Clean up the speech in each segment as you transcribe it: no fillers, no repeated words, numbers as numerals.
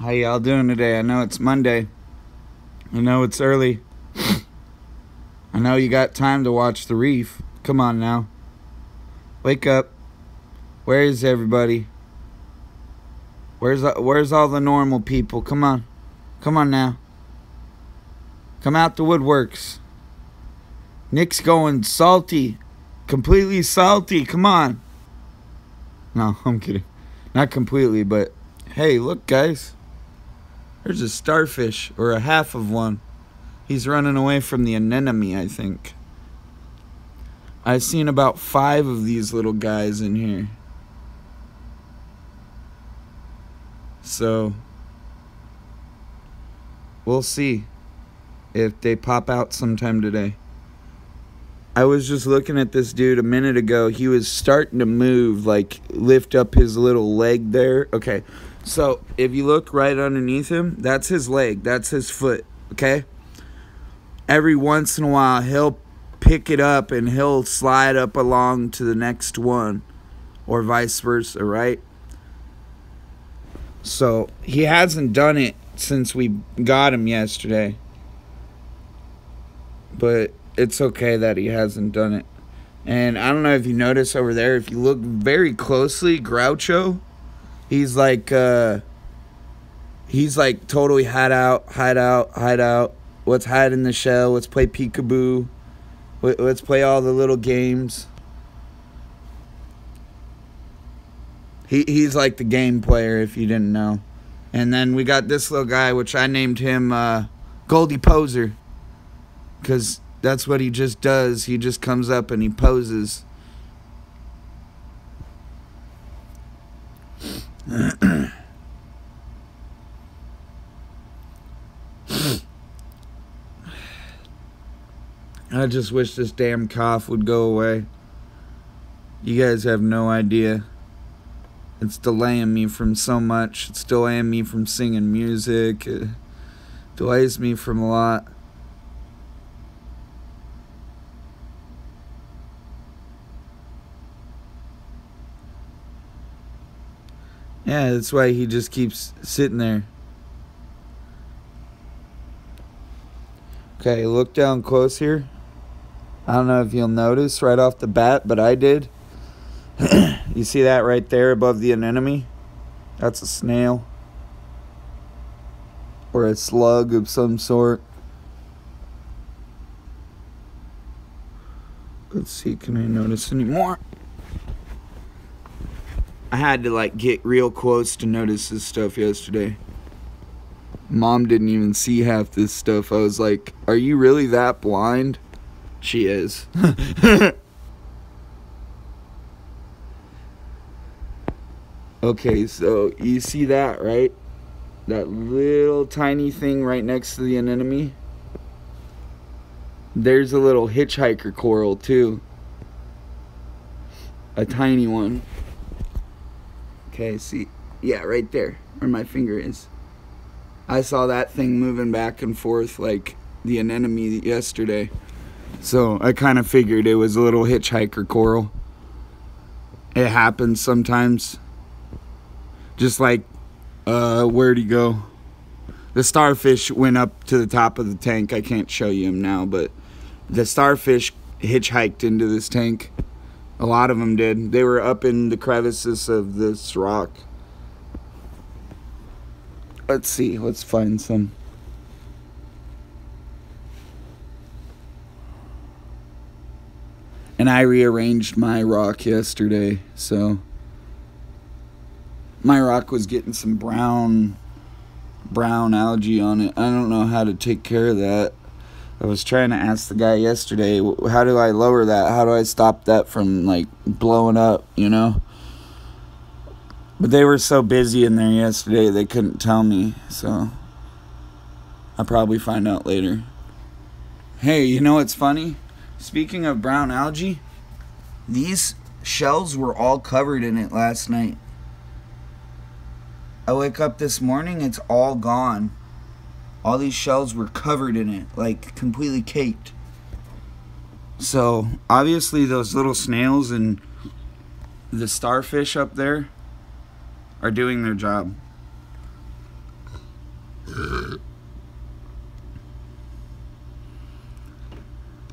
How y'all doing today? I know it's Monday. I know it's early. I know you got time to watch The Reef. Come on now. Wake up. Where is everybody? Where's all the normal people? Come on. Come on now. Come out the woodworks. Nick's going salty. Completely salty. Come on. No, I'm kidding. Not completely, but hey, look, guys. There's a starfish, or a half of one. He's running away from the anemone, I think. I've seen about 5 of these little guys in here. So, we'll see if they pop out sometime today. I was just looking at this dude a minute ago. He was starting to move, like lift up his little leg there. Okay, so if you look right underneath him, that's his leg. That's his foot, okay? Every once in a while, he'll pick it up and he'll slide up along to the next one, or vice versa, right? So he hasn't done it since we got him yesterday. But it's okay that he hasn't done it. And I don't know if you notice over there, if you look very closely, Groucho, he's like totally hide out. Let's hide in the shell. Let's play peekaboo. Let's play all the little games. He's like the game player, if you didn't know. And then we got this little guy, which I named him Goldie Poser, because that's what he just does. He just comes up and he poses. I just wish this damn cough would go away. You guys have no idea. It's delaying me from so much. It's delaying me from singing music. It delays me from a lot. Yeah, that's why he just keeps sitting there. Okay, look down close here. I don't know if you'll notice right off the bat, but I did. You see that right there above the anemone? That's a snail. Or a slug of some sort. Let's see, can I notice any more? I had to like get real close to notice this stuff yesterday. Mom didn't even see half this stuff. I was like, are you really that blind? She is. Okay, so you see that, right? That little tiny thing right next to the anemone? There's a little hitchhiker coral too. A tiny one. Okay, see? Yeah, right there, where my finger is. I saw that thing moving back and forth like the anemone yesterday. So I kind of figured it was a little hitchhiker coral. It happens sometimes. Just like, where'd he go? The starfish went up to the top of the tank. I can't show you him now, but the starfish hitchhiked into this tank. A lot of them did. They were up in the crevices of this rock. Let's see. Let's find some. And I rearranged my rock yesterday, so my rock was getting some brown algae on it. I don't know how to take care of that. I was trying to ask the guy yesterday, how do I lower that? How do I stop that from like blowing up, you know? But they were so busy in there yesterday, they couldn't tell me, so I'll probably find out later. Hey, you know what's funny? Speaking of brown algae, these shells were all covered in it last night. I wake up this morning, it's all gone. All these shells were covered in it, like completely caked. So, obviously those little snails and the starfish up there are doing their job.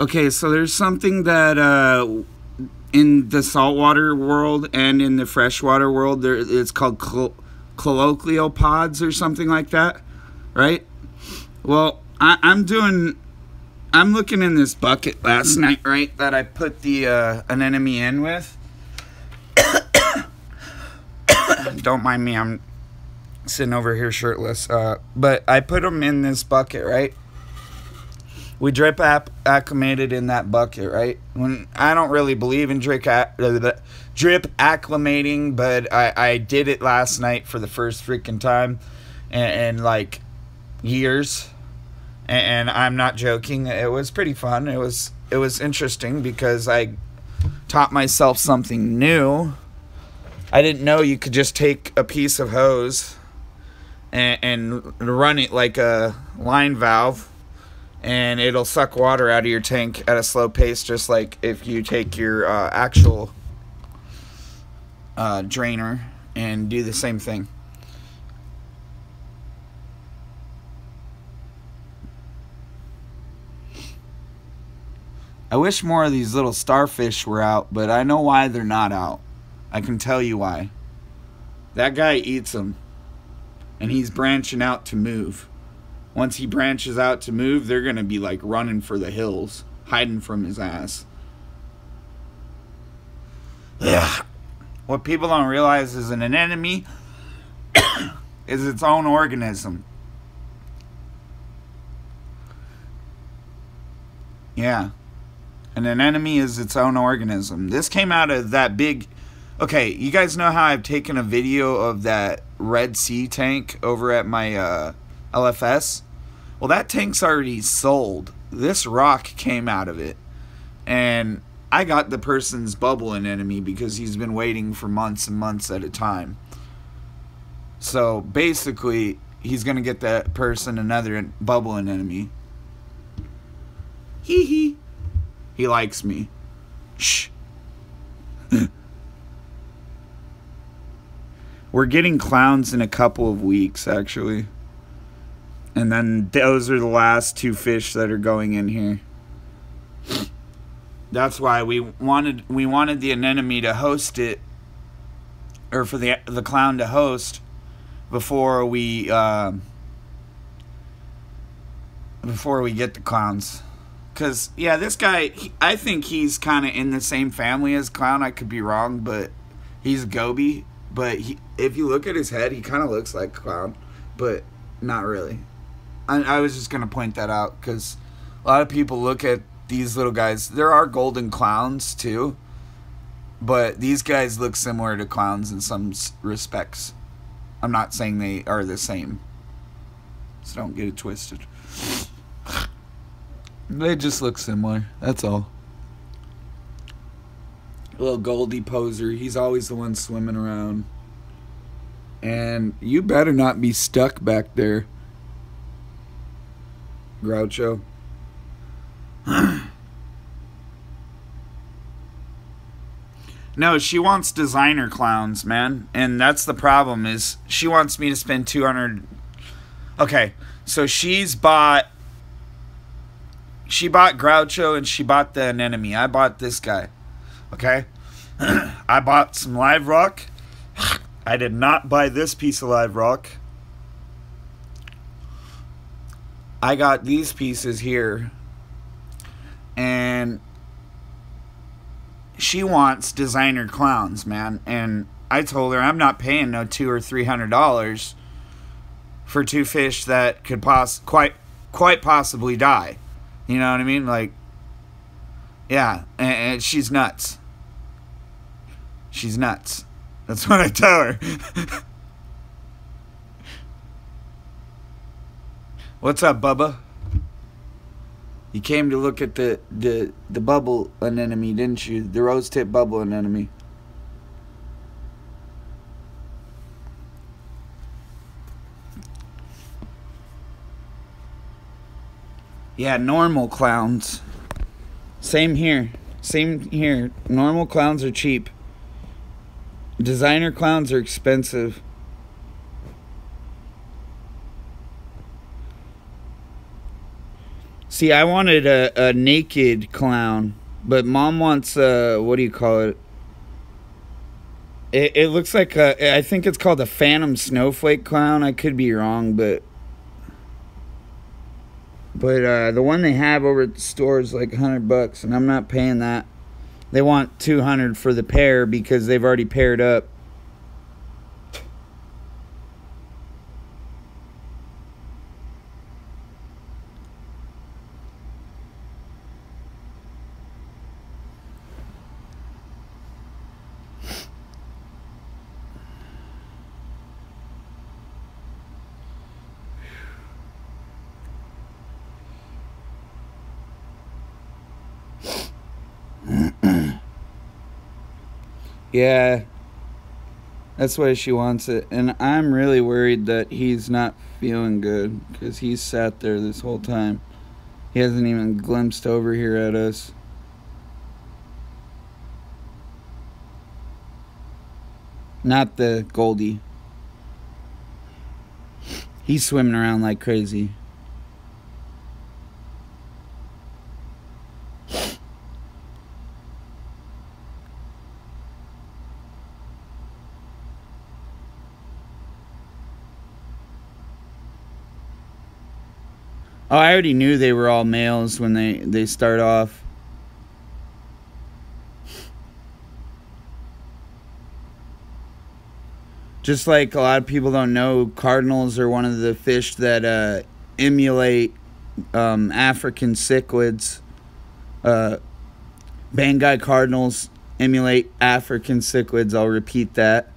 Okay, so there's something that in the saltwater world and in the freshwater world, it's called colloquial pods or something like that, right? Well, I'm looking in this bucket last night, right, that I put the anemone in with. Don't mind me, I'm sitting over here shirtless. But I put them in this bucket, right? We drip acclimated in that bucket, right? When I don't really believe in drip acclimating, but I did it last night for the first freaking time and like years, and I'm not joking. It was pretty fun. It was interesting because I taught myself something new. I didn't know you could just take a piece of hose and run it like a line valve, and it'll suck water out of your tank at a slow pace, just like if you take your actual drainer and do the same thing. I wish more of these little starfish were out, but I know why they're not out. I can tell you why. That guy eats them, and he's branching out to move. Once he branches out to move, they're going to be like running for the hills, hiding from his ass. Ugh. What people don't realize is an anemone is its own organism. Yeah. An anemone is its own organism. This came out of that big... Okay, you guys know how I've taken a video of that Red Sea tank over at my LFS? Well, that tank's already sold. This rock came out of it. And I got the person's bubble anemone because he's been waiting for months and months at a time. So, basically, he's going to get that person another bubble anemone. Hee hee. He likes me. Shh. We're getting clowns in a couple of weeks, actually. And then those are the last two fish that are going in here. That's why we wanted the anemone to host it, or for the clown to host before we get the clowns. Because, yeah, this guy, I think he's kind of in the same family as clown. I could be wrong, but he's a goby. But if you look at his head, he kind of looks like a clown, but not really. I was just going to point that out because a lot of people look at these little guys. There are golden clowns too, but these guys look similar to clowns in some respects. I'm not saying they are the same, so don't get it twisted. They just look similar, that's all. Little Goldie poser, he's always the one swimming around. And you better not be stuck back there, Groucho. No, she wants designer clowns, man. And that's the problem, is she wants me to spend $200. Okay, so she bought Groucho and she bought the anemone. I bought this guy. Okay? I bought some live rock. I did not buy this piece of live rock. I got these pieces here. And she wants designer clowns, man. And I told her I'm not paying no $200 or $300 for two fish that could quite possibly die. You know what I mean? Like, yeah, and she's nuts. She's nuts. That's what I tell her. What's up, Bubba? You came to look at the bubble anemone, didn't you? The rose tip bubble anemone. Yeah, normal clowns. Same here. Same here. Normal clowns are cheap. Designer clowns are expensive. See, I wanted a naked clown, but Mom wants what do you call it? It looks like I think it's called a phantom snowflake clown. I could be wrong, but the one they have over at the store is like $100, and I'm not paying that. They want $200 for the pair because they've already paired up. Yeah, that's why she wants it. And I'm really worried that he's not feeling good because he's sat there this whole time. He hasn't even glimpsed over here at us. Not the Goldie. He's swimming around like crazy. Oh, I already knew they were all males when they start off. Just like a lot of people don't know, cardinals are one of the fish that emulate African cichlids. Banggai cardinals emulate African cichlids. I'll repeat that.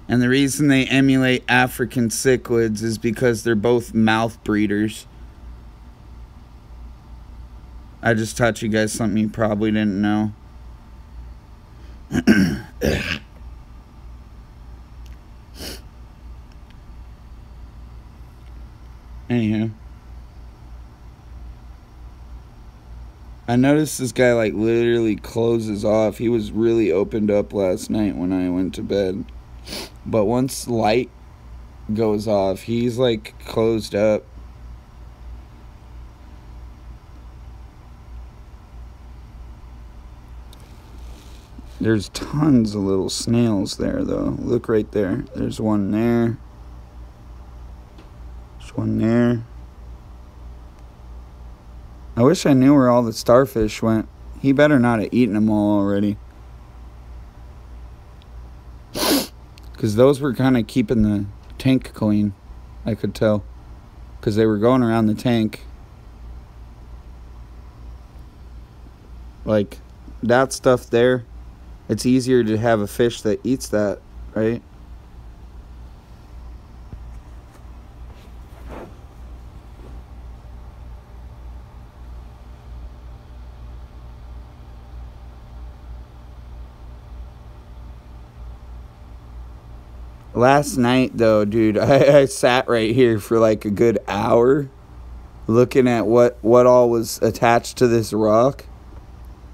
And the reason they emulate African cichlids is because they're both mouth breeders. I just taught you guys something you probably didn't know. Anyhow. I noticed this guy like literally closes off. He was really opened up last night when I went to bed. But once light goes off, he's like closed up. There's tons of little snails there, though. Look right there. There's one there. There's one there. I wish I knew where all the starfish went. He better not have eaten them all already. Because those were kind of keeping the tank clean, I could tell. Because they were going around the tank. Like, that stuff there. It's easier to have a fish that eats that, right? Last night, though, dude, I sat right here for like a good hour looking at what all was attached to this rock.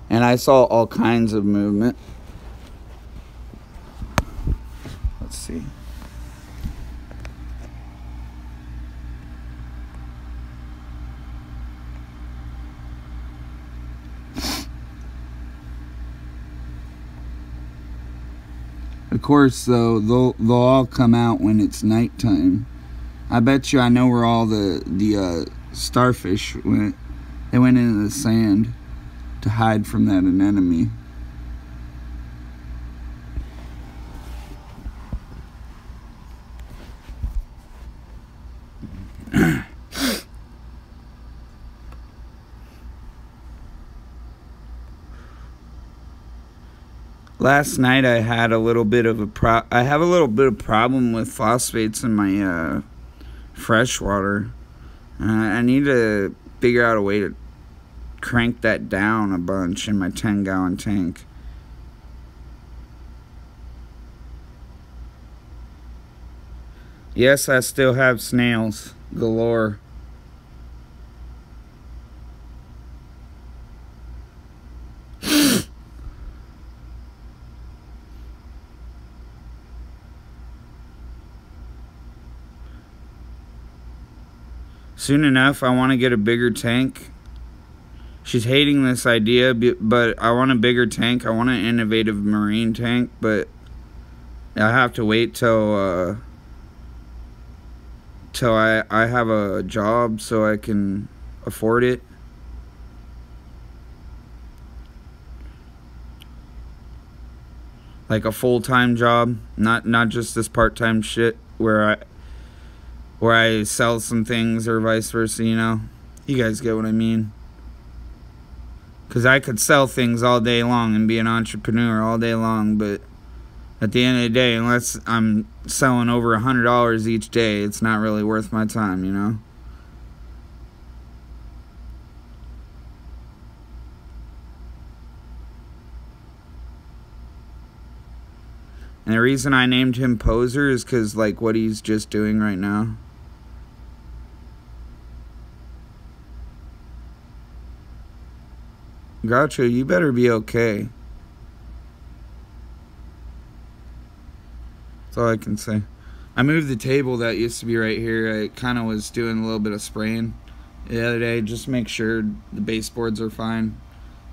And I saw all kinds of movement. Let's see. Of course, though, they'll all come out when it's nighttime. I bet you I know where all the starfish went. They went into the sand to hide from that anemone. Last night I had a little bit of I have a little bit of problem with phosphates in my fresh water. I need to figure out a way to crank that down a bunch in my 10-gallon tank. Yes, I still have snails galore. Soon enough, I want to get a bigger tank She's hating this idea, but I want a bigger tank. I want an innovative marine tank, but I have to wait till I have a job so I can afford it. Like a full-time job, not just this part-time shit where I sell some things or vice versa, you know? You guys get what I mean. Because I could sell things all day long and be an entrepreneur all day long, but at the end of the day, unless I'm selling over $100 each day, it's not really worth my time, you know? And the reason I named him Poser is because, like, what he's just doing right now. Groucho, you better be okay. That's all I can say. I moved the table that used to be right here. I kind of was doing a little bit of spraying the other day. Just make sure the baseboards are fine.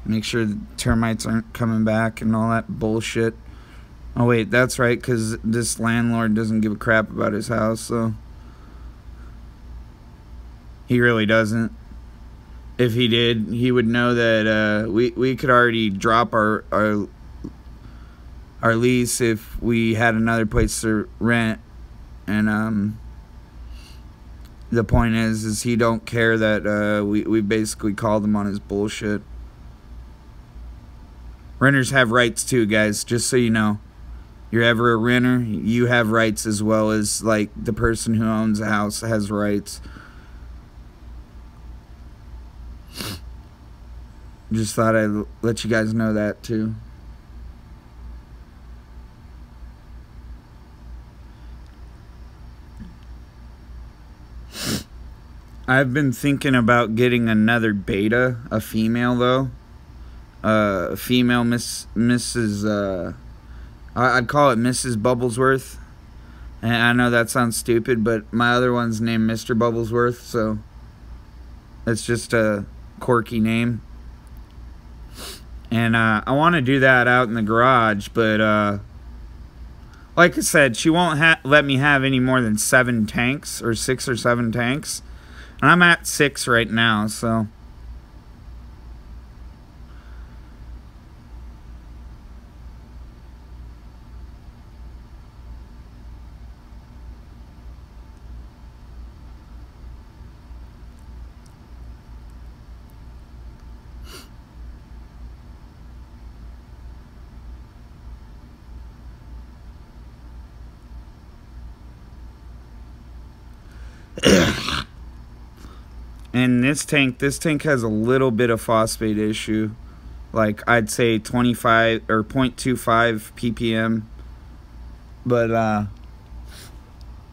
Make sure the termites aren't coming back and all that bullshit. Oh wait, that's right, because this landlord doesn't give a crap about his house, so... He really doesn't. If he did, he would know that we could already drop our lease if we had another place to rent. And the point is he don't care that we basically called him on his bullshit. Renters have rights too, guys, just so you know. You're ever a renter, you have rights as well as, like, the person who owns the house has rights. Just thought I'd let you guys know that too. I've been thinking about getting another beta, a female though. Female Mrs. I'd call it Mrs. Bubblesworth. And I know that sounds stupid, but my other one's named Mr. Bubblesworth, so it's just a quirky name. And I want to do that out in the garage, but like I said, she won't let me have any more than 7 tanks, or 6 or 7 tanks. And I'm at 6 right now, so... And this tank has a little bit of phosphate issue. Like, I'd say 25 or 0.25 ppm. But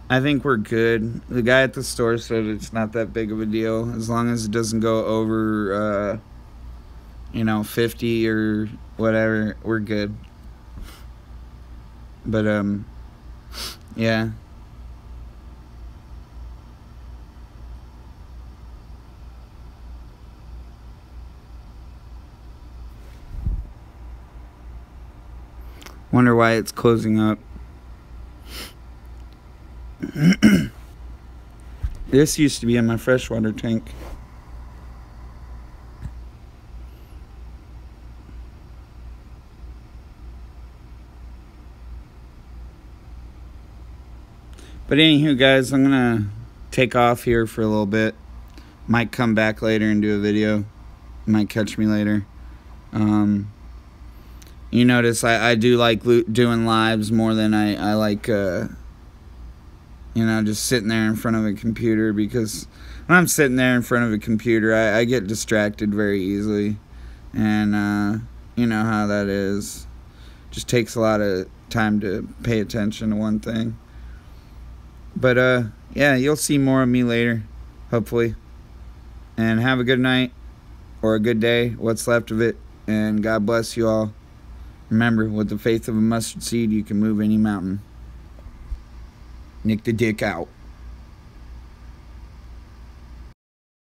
I think we're good. The guy at the store said it's not that big of a deal as long as it doesn't go over you know, 50 or whatever. We're good. But yeah. Wonder why it's closing up. This used to be in my freshwater tank. But anywho, guys, I'm gonna take off here for a little bit. Might come back later and do a video. Might catch me later. You notice I do like doing lives more than I like, you know, just sitting there in front of a computer, because when I'm sitting there in front of a computer, I get distracted very easily. And, you know how that is. Just takes a lot of time to pay attention to one thing. But, yeah, you'll see more of me later, hopefully. And have a good night, or a good day, what's left of it. And God bless you all. Remember, with the faith of a mustard seed, you can move any mountain. Nick the Dick out.